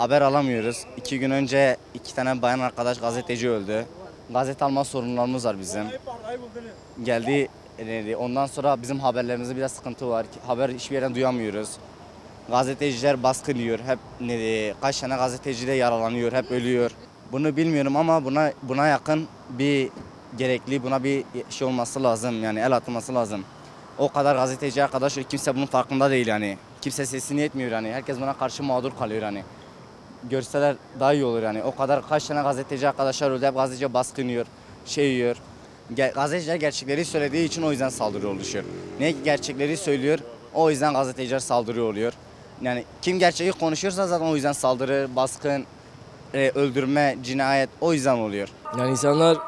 haber alamıyoruz. 2 gün önce 2 tane bayan arkadaş gazeteci öldü. Gazete alma sorunlarımız var bizim. Geldi ondan sonra bizim haberlerimizde biraz sıkıntı var. Haber hiçbir yerden duyamıyoruz. Gazeteciler baskın yiyor. Hep kaç tane gazeteci de yaralanıyor, hep ölüyor. Bunu bilmiyorum ama buna yakın bir gerekli, buna bir şey olması lazım. Yani el atılması lazım. O kadar gazeteci arkadaş kimse bunun farkında değil yani. Kimse sesini etmiyor yani. Herkes buna karşı mağdur kalıyor yani. Görseler daha iyi olur yani. O kadar kaç tane gazeteci arkadaşlar öldü. Hep gazeteci baskın yiyor, şey yiyor. Gazeteciler gerçekleri söylediği için o yüzden saldırı oluşuyor. Ne gerçekleri söylüyor, o yüzden gazeteciler saldırıyor oluyor. Yani kim gerçeği konuşuyorsa zaten o yüzden saldırı, baskın, öldürme, cinayet o yüzden oluyor. Yani insanlar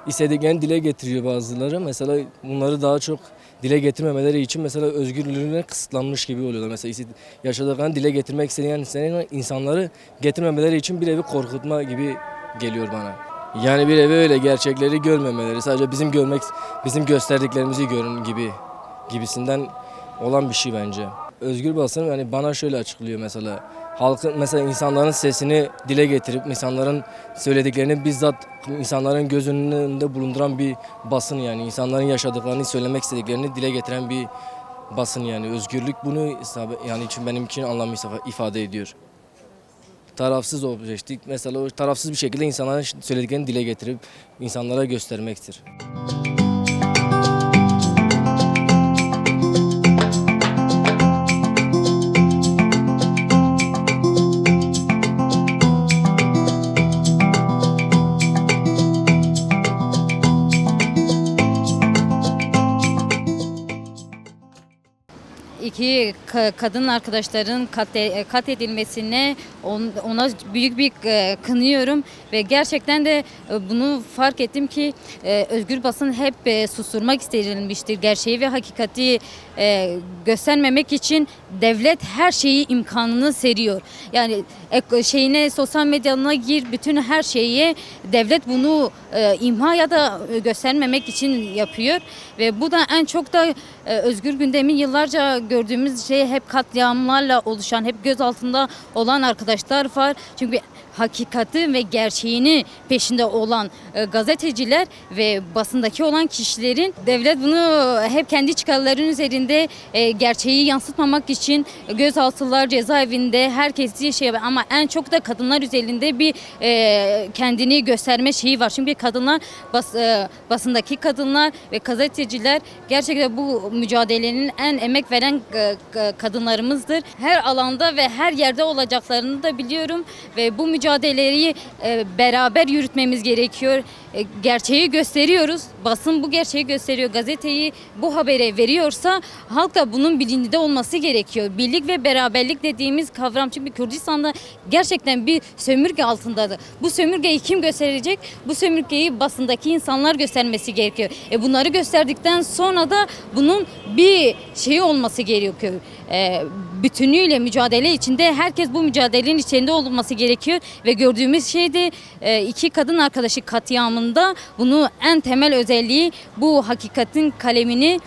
istediklerini dile getiriyor bazıları. Mesela bunları daha çok dile getirmemeleri için mesela özgürlüğüne kısıtlanmış gibi oluyorlar. Mesela yaşadıklarını dile getirmek isteyen insanları getirmemeleri için bir evi korkutma gibi geliyor bana. Yani bir evi öyle gerçekleri görmemeleri, sadece bizim gösterdiklerimizi görün gibisinden olan bir şey bence. Özgür basın yani bana şöyle açıklıyor mesela. Mesela insanların sesini dile getirip insanların söylediklerini bizzat insanların göz önünde bulunduran bir basın yani. İnsanların yaşadıklarını, söylemek istediklerini dile getiren bir basın yani. Özgürlük bunu yani benim için anlam ifade ediyor. Tarafsız objektif mesela o tarafsız bir şekilde insanların söylediklerini dile getirip insanlara göstermektir. İki kadın arkadaşların katledilmesine ona büyük bir kınıyorum ve gerçekten de bunu fark ettim ki özgür basın hep susturmak istenilmiştir. Gerçeği ve hakikati göstermemek için devlet her şeyi imkanını seriyor. Yani sosyal medyana gir, bütün her şeyi devlet bunu imha ya da göstermemek için yapıyor ve bu da en çok da Özgür Gündem'in yıllarca gördüğümüz şey hep katliamlarla oluşan, hep göz altında olan arkadaşlar var. Çünkü hakikati ve gerçeğini peşinde olan gazeteciler ve basındaki olan kişilerin devlet bunu hep kendi çıkarlarının üzerinde gerçeği yansıtmamak için gözaltılar, cezaevinde herkesi ama en çok da kadınlar üzerinde bir kendini gösterme şeyi var. Çünkü kadınlar basındaki kadınlar ve gazeteciler gerçekten bu mücadelenin en emek veren kadınlarımızdır. Her alanda ve her yerde olacaklarını da biliyorum ve bu mücadeleyi beraber yürütmemiz gerekiyor. Gerçeği gösteriyoruz. Basın bu gerçeği gösteriyor. Gazeteyi bu habere veriyorsa halk da bunun bilincinde olması gerekiyor. Birlik ve beraberlik dediğimiz kavram çünkü Kürdistan'da gerçekten bir sömürge altındadır. Bu sömürgeyi kim gösterecek? Bu sömürgeyi basındaki insanlar göstermesi gerekiyor. Bunları gösterdikten sonra da bunun bir şeyi olması gerekiyor. Bütünüyle mücadele içinde herkes bu mücadelenin içinde olması gerekiyor ve gördüğümüz şey de iki kadın arkadaşı katliamında bunu en temel özelliği bu hakikatin kalemini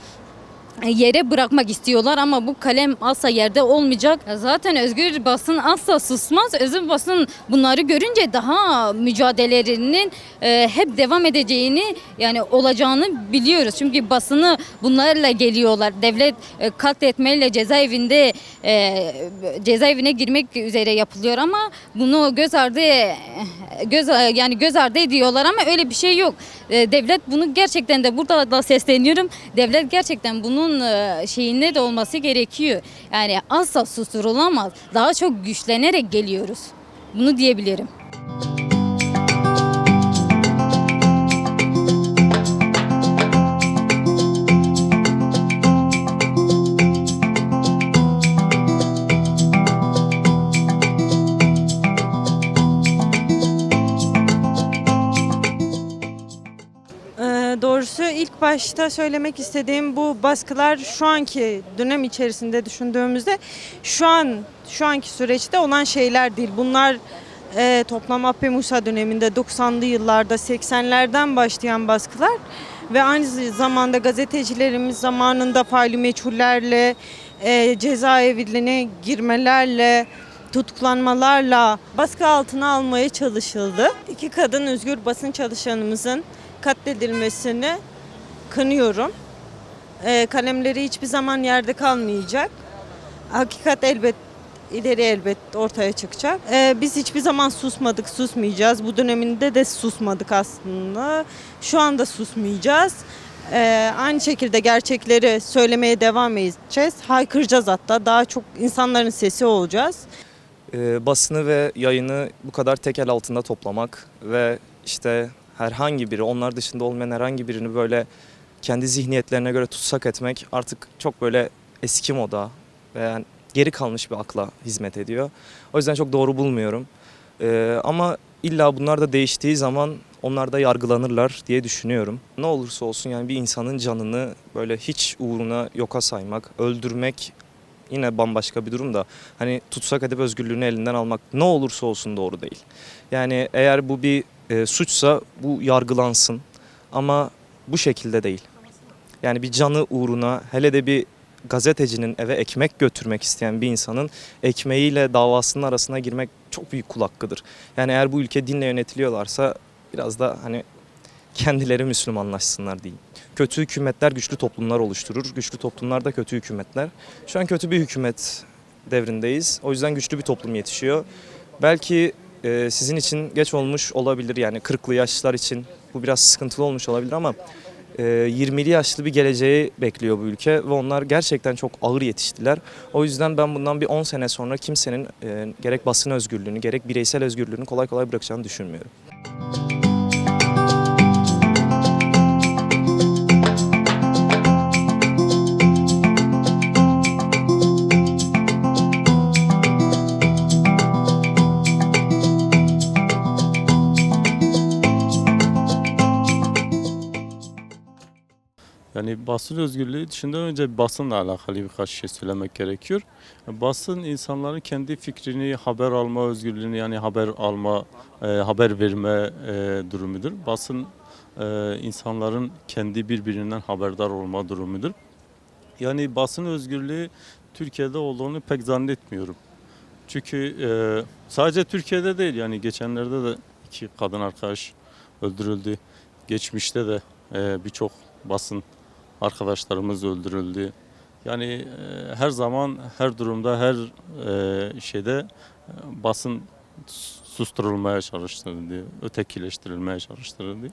yere bırakmak istiyorlar ama bu kalem asla yerde olmayacak. Zaten özgür basın asla susmaz. Özgür basın bunları görünce daha mücadelelerinin hep devam edeceğini yani olacağını biliyoruz. Çünkü basını bunlarla geliyorlar. Devlet katletmeyle cezaevine girmek üzere yapılıyor ama bunu göz ardı ediyorlar ama öyle bir şey yok. Devlet bunu gerçekten de burada da sesleniyorum. Devlet gerçekten bunun şeyinde de olması gerekiyor. Yani asla susturulamaz. Daha çok güçlenerek geliyoruz. Bunu diyebilirim. Doğrusu ilk başta söylemek istediğim bu baskılar şu anki dönem içerisinde düşündüğümüzde şu anki süreçte olan şeyler değil. Bunlar toplam Abbe Musa döneminde 90'lı yıllarda 80'lerden başlayan baskılar ve aynı zamanda gazetecilerimiz zamanında faili meçhullerle cezaevine girmelerle tutuklanmalarla baskı altına almaya çalışıldı. İki kadın özgür basın çalışanımızın katledilmesini kınıyorum. Kalemleri hiçbir zaman yerde kalmayacak. Hakikat elbet ortaya çıkacak. Biz hiçbir zaman susmadık, susmayacağız. Bu döneminde de susmadık aslında. Şu anda susmayacağız. Aynı şekilde gerçekleri söylemeye devam edeceğiz. Haykıracağız hatta. Daha çok insanların sesi olacağız. Basını ve yayını bu kadar tek el altında toplamak ve işte herhangi biri, onlar dışında olmayan herhangi birini böyle kendi zihniyetlerine göre tutsak etmek artık çok böyle eski moda ve yani geri kalmış bir akla hizmet ediyor. O yüzden çok doğru bulmuyorum. Ama illa bunlar da değiştiği zaman onlar da yargılanırlar diye düşünüyorum. Ne olursa olsun yani bir insanın canını böyle hiç uğruna yoka saymak, öldürmek yine bambaşka bir durum da hani tutsak edip özgürlüğünü elinden almak ne olursa olsun doğru değil. Yani eğer bu bir suçsa bu yargılansın ama bu şekilde değil. Yani bir canı uğruna hele de bir gazetecinin eve ekmek götürmek isteyen bir insanın ekmeğiyle davasının arasına girmek çok büyük kul hakkıdır. Yani eğer bu ülke dinle yönetiliyorlarsa biraz da hani kendileri Müslümanlaşsınlar diyeyim. Kötü hükümetler güçlü toplumlar oluşturur. Güçlü toplumlar da kötü hükümetler. Şu an kötü bir hükümet devrindeyiz. O yüzden güçlü bir toplum yetişiyor. Belki sizin için geç olmuş olabilir yani 40'lı yaşlar için bu biraz sıkıntılı olmuş olabilir ama 20'li yaşlı bir geleceği bekliyor bu ülke ve onlar gerçekten çok ağır yetiştiler. O yüzden ben bundan bir 10 sene sonra kimsenin gerek basın özgürlüğünü gerek bireysel özgürlüğünü kolay kolay bırakacağını düşünmüyorum. Yani basın özgürlüğü dışında önce basınla alakalı birkaç şey söylemek gerekiyor. Basın insanların kendi fikrini, haber alma özgürlüğünü yani haber alma, haber verme durumudur. Basın insanların kendi birbirinden haberdar olma durumudur. Yani basın özgürlüğü Türkiye'de olduğunu pek zannetmiyorum. Çünkü sadece Türkiye'de değil yani geçenlerde de 2 kadın arkadaş öldürüldü. Geçmişte de birçok basın arkadaşlarımız öldürüldü. Yani her zaman, her durumda, her şeyde basın susturulmaya çalıştırıldı, ötekileştirilmeye çalıştırıldı.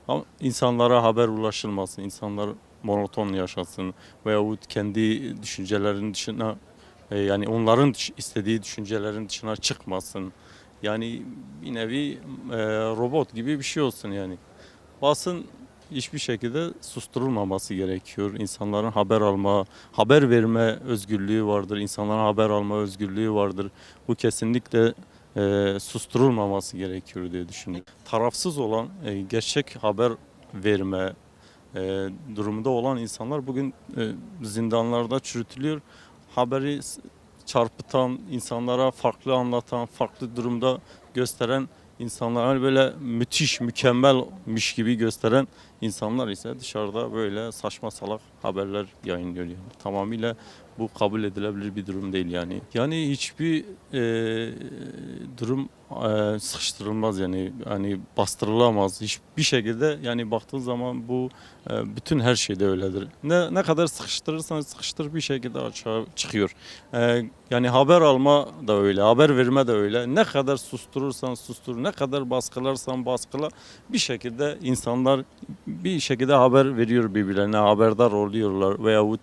Ama insanlara haber ulaşılmasın, insanlar monoton yaşasın veyahut kendi düşüncelerinin dışına, yani onların istediği düşüncelerin dışına çıkmasın. Yani bir nevi robot gibi bir şey olsun yani. Basın hiçbir şekilde susturulmaması gerekiyor. İnsanların haber alma, haber verme özgürlüğü vardır. İnsanların haber alma özgürlüğü vardır. Bu kesinlikle susturulmaması gerekiyor diye düşünüyorum. Tarafsız olan, gerçek haber verme durumunda olan insanlar bugün zindanlarda çürütülüyor. Haberi çarpıtan, insanlara farklı anlatan, farklı durumda gösteren insanlar, hani böyle müthiş, mükemmelmiş gibi gösteren insanlar ise dışarıda böyle saçma salak haberler yayınlıyor yani. Tamamıyla bu kabul edilebilir bir durum değil yani. Yani hiçbir durum sıkıştırılmaz yani, hani bastırılamaz hiçbir şekilde. Yani baktığın zaman bu bütün her şeyde öyledir. Ne kadar sıkıştırırsan sıkıştır bir şekilde açığa çıkıyor. Yani haber alma da öyle, haber verme de öyle. Ne kadar susturursan sustur, ne kadar baskılarsan baskıla bir şekilde insanlar bir şekilde haber veriyor birbirlerine, haberdar oluyorlar veyahut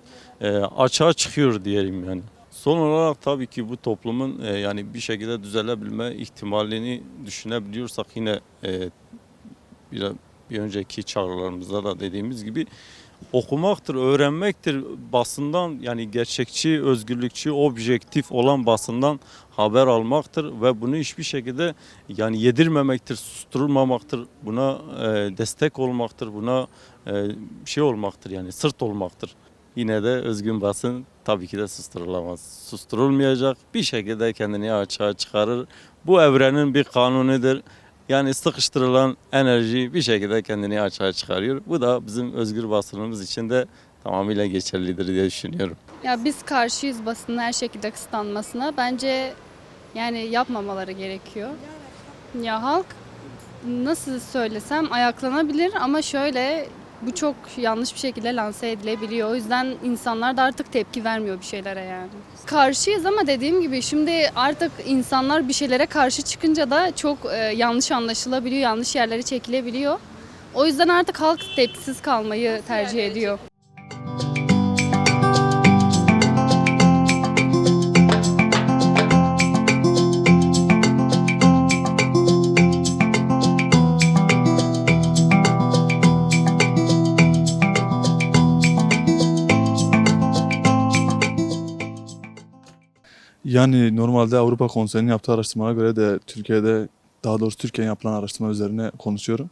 açığa çıkıyor diyelim yani. Son olarak tabii ki bu toplumun yani bir şekilde düzelebilme ihtimalini düşünebiliyorsak yine bir önceki çağrılarımızda da dediğimiz gibi okumaktır, öğrenmektir, basından yani gerçekçi, özgürlükçü, objektif olan basından haber almaktır ve bunu hiçbir şekilde yani yedirmemektir, susturulmamaktır, buna destek olmaktır, buna şey olmaktır yani sırt olmaktır. Yine de özgün basın tabii ki de susturulamaz. Susturulmayacak, bir şekilde kendini açığa çıkarır. Bu evrenin bir kanunudur. Yani sıkıştırılan enerji bir şekilde kendini açığa çıkarıyor. Bu da bizim özgür basınımız için de tamamıyla geçerlidir diye düşünüyorum. Ya biz karşıyız basının her şekilde kısıtlanmasına. Bence Yani yapmamaları gerekiyor. Ya halk nasıl söylesem ayaklanabilir ama şöyle bu çok yanlış bir şekilde lanse edilebiliyor. O yüzden insanlar da artık tepki vermiyor bir şeylere yani. Karşıyız ama dediğim gibi şimdi artık insanlar bir şeylere karşı çıkınca da çok yanlış anlaşılabiliyor, yanlış yerlere çekilebiliyor. O yüzden artık halk tepkisiz kalmayı tercih ediyor. Yani normalde Avrupa Konseyi'nin yaptığı araştırmalara göre de Türkiye'de, daha doğrusu Türkiye'nin yapılan araştırma üzerine konuşuyorum.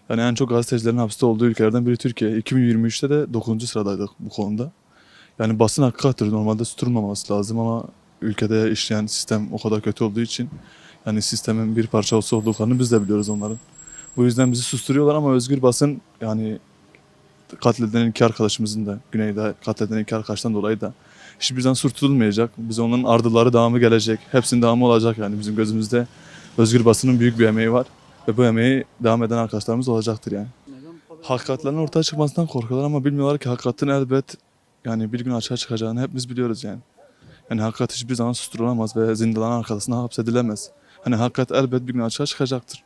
Yani en çok gazetecilerin hapiste olduğu ülkelerden biri Türkiye. 2023'te de 9. sıradaydık bu konuda. Yani basın hakikatir, normalde susturulmaması lazım ama ülkede işleyen sistem o kadar kötü olduğu için yani sistemin bir parçası olduklarını biz de biliyoruz onların. Bu yüzden bizi susturuyorlar ama özgür basın, yani katledilen iki arkadaşımızın da, Güney'de katledilen iki arkadaştan dolayı da hiçbir zaman susturulmayacak. Biz onların ardıları, devamı gelecek. Hepsinin devamı olacak yani bizim gözümüzde. Özgür basının büyük bir emeği var ve bu emeği devam eden arkadaşlarımız olacaktır yani. Hakikatlerin ortaya çıkmasından korkuyorlar ama bilmiyorlar ki hakikatin elbet yani bir gün açığa çıkacağını hepimiz biliyoruz yani. Yani hakikat hiçbir zaman susturulamaz ve zindanların arkasına hapsedilemez. Hani hakikat elbet bir gün açığa çıkacaktır.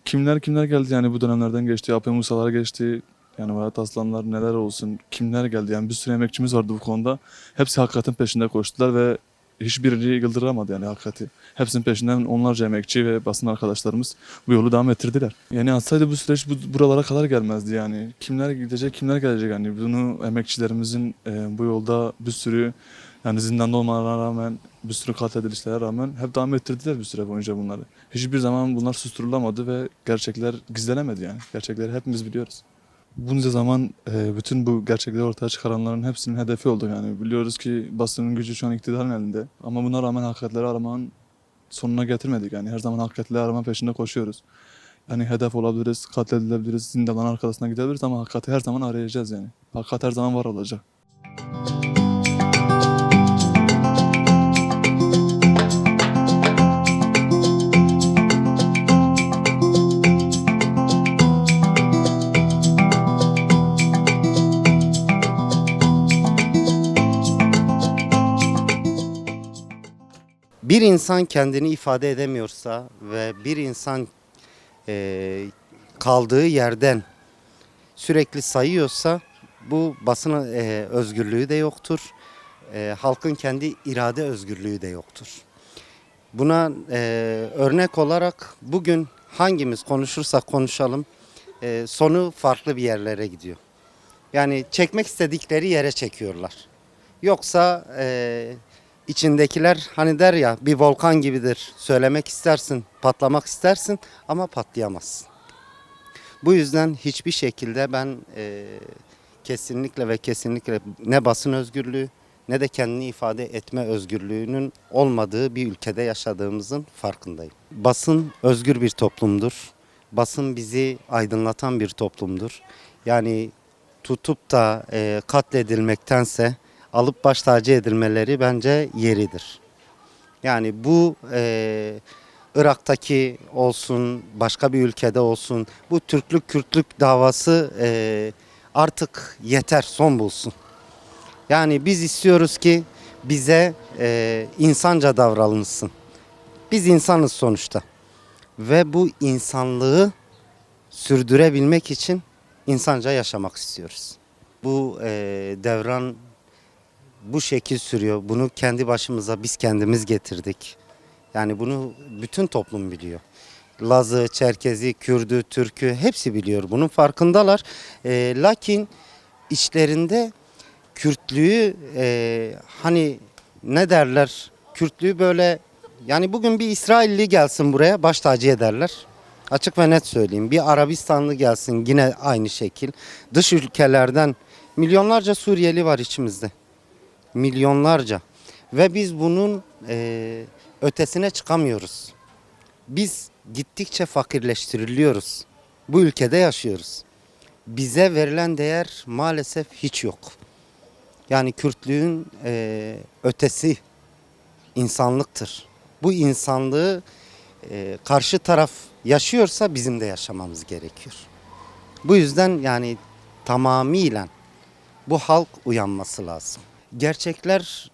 Kimler geldi yani bu dönemlerden geçti, AP Musalar geçti. Yani Vedat Aslanlar neler olsun, kimler geldi yani bir sürü emekçimiz vardı bu konuda. Hepsi hakikatin peşinde koştular ve hiçbiri yıldıramadı yani hakikati. Hepsinin peşinden onlarca emekçi ve basın arkadaşlarımız bu yolu devam ettirdiler. Yani atsaydı bu süreç buralara kadar gelmezdi yani. Kimler gidecek, kimler gelecek yani. Bunu emekçilerimizin bu yolda bir sürü yani zindanda olmalarına rağmen, bir sürü katledilişlere rağmen hep devam ettirdiler bir süre boyunca bunları. Hiçbir zaman bunlar susturulamadı ve gerçekler gizlenemedi yani. Gerçekleri hepimiz biliyoruz. Bunca zaman bütün bu gerçekleri ortaya çıkaranların hepsinin hedefi oldu yani. Biliyoruz ki basının gücü şu an iktidarın elinde. Ama buna rağmen hakikatleri aramanın sonuna getirmedik yani. Her zaman hakikatleri arama peşinde koşuyoruz. Yani hedef olabiliriz, katledilebiliriz, zindanların arkasına gidebiliriz ama hakikati her zaman arayacağız yani. Hakikat her zaman var olacak. Bir insan kendini ifade edemiyorsa ve bir insan kaldığı yerden sürekli sayıyorsa bu basın özgürlüğü de yoktur. Halkın kendi irade özgürlüğü de yoktur. Buna örnek olarak bugün hangimiz konuşursak konuşalım sonu farklı bir yerlere gidiyor. Yani çekmek istedikleri yere çekiyorlar. Yoksa içindekiler hani der ya bir volkan gibidir. Söylemek istersin, patlamak istersin ama patlayamazsın. Bu yüzden hiçbir şekilde ben kesinlikle ve kesinlikle ne basın özgürlüğü ne de kendini ifade etme özgürlüğünün olmadığı bir ülkede yaşadığımızın farkındayım. Basın özgür bir toplumdur. Basın bizi aydınlatan bir toplumdur. Yani tutup da katledilmektense alıp baş tacı edilmeleri bence yeridir. Yani bu Irak'taki olsun, başka bir ülkede olsun bu Türklük Kürtlük davası artık yeter, son bulsun. Yani biz istiyoruz ki bize insanca davranılsın. Biz insanız sonuçta. Ve bu insanlığı sürdürebilmek için insanca yaşamak istiyoruz. Bu devran bu şekil sürüyor. Bunu kendi başımıza biz kendimiz getirdik. Yani bunu bütün toplum biliyor. Lazı, Çerkezi, Kürdü, Türkü hepsi biliyor. Bunun farkındalar. Lakin içlerinde Kürtlüğü hani ne derler? Kürtlüğü böyle yani bugün bir İsrailli gelsin buraya baş tacı ederler. Açık ve net söyleyeyim. Bir Arabistanlı gelsin yine aynı şekil. Dış ülkelerden milyonlarca Suriyeli var içimizde. Milyonlarca. Ve biz bunun ötesine çıkamıyoruz. Biz gittikçe fakirleştiriliyoruz. Bu ülkede yaşıyoruz. Bize verilen değer maalesef hiç yok. Yani Kürtlüğün ötesi insanlıktır. bu insanlığı karşı taraf yaşıyorsa bizim de yaşamamız gerekiyor. Bu yüzden yani tamamıyla bu halk uyanması lazım. Gerçekler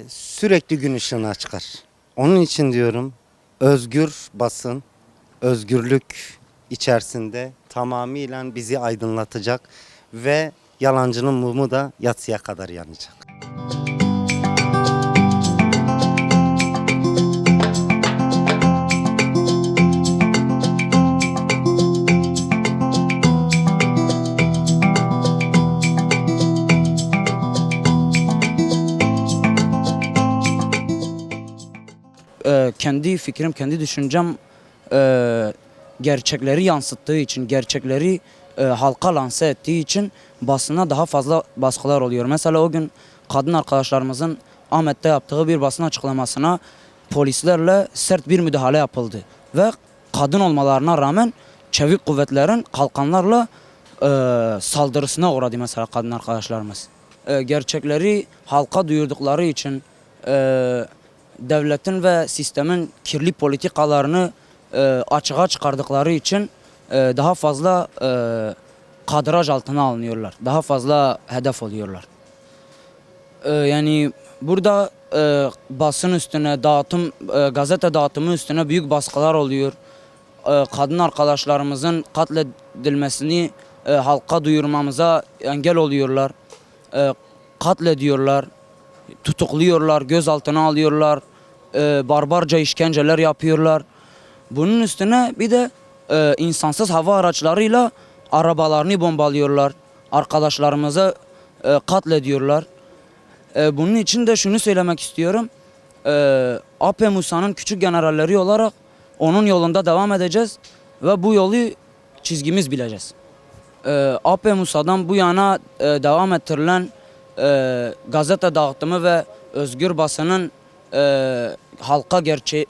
sürekli gün ışığına çıkar. Onun için diyorum özgür basın, özgürlük içerisinde tamamıyla bizi aydınlatacak ve yalancının mumu da yatsıya kadar yanacak. Kendi fikrim, kendi düşüncem gerçekleri yansıttığı için, gerçekleri halka lanse ettiği için basına daha fazla baskılar oluyor. Mesela o gün kadın arkadaşlarımızın Ahmet'te yaptığı bir basın açıklamasına polislerle sert bir müdahale yapıldı. Ve kadın olmalarına rağmen çevik kuvvetlerin kalkanlarla saldırısına uğradı mesela kadın arkadaşlarımız. Gerçekleri halka duyurdukları için devletin ve sistemin kirli politikalarını açığa çıkardıkları için daha fazla kadraj altına alınıyorlar. Daha fazla hedef oluyorlar. Yani burada basın üstüne, gazete dağıtımı üstüne büyük baskılar oluyor. Kadın arkadaşlarımızın katledilmesini halka duyurmamıza engel oluyorlar. Katlediyorlar, tutukluyorlar, gözaltına alıyorlar, barbarca işkenceler yapıyorlar. Bunun üstüne bir de insansız hava araçlarıyla arabalarını bombalıyorlar. Arkadaşlarımızı katlediyorlar. Bunun için de şunu söylemek istiyorum. AP Musa'nın küçük generalleri olarak onun yolunda devam edeceğiz ve bu yolu çizgimiz bileceğiz. AP Musa'dan bu yana devam ettirilen gazete dağıtımı ve özgür basının halka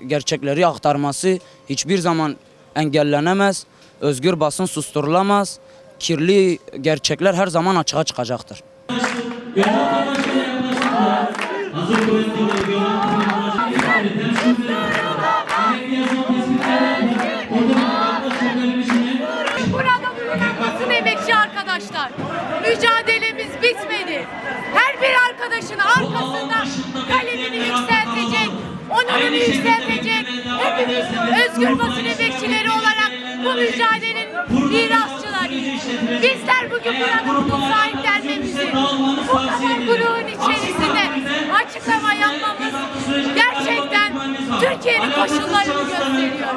gerçekleri aktarması hiçbir zaman engellenemez. Özgür basın susturulamaz. Kirli gerçekler her zaman açığa çıkacaktır. Burada bulunan basın emekçi arkadaşlar, mücadelemiz bitmedi. Her bir arkadaşın arkasında kalemini yükseltecek, onurunu yükseltecek. Hepimiz özgür basın emekçileri olarak bu mücadelenin mirasçılarıyız. Bizler bugün burada bunu sahiplenmemizi, bu kadar grubun içerisinde açıklama yapmamız gerçekten Türkiye'nin koşullarını gösteriyor.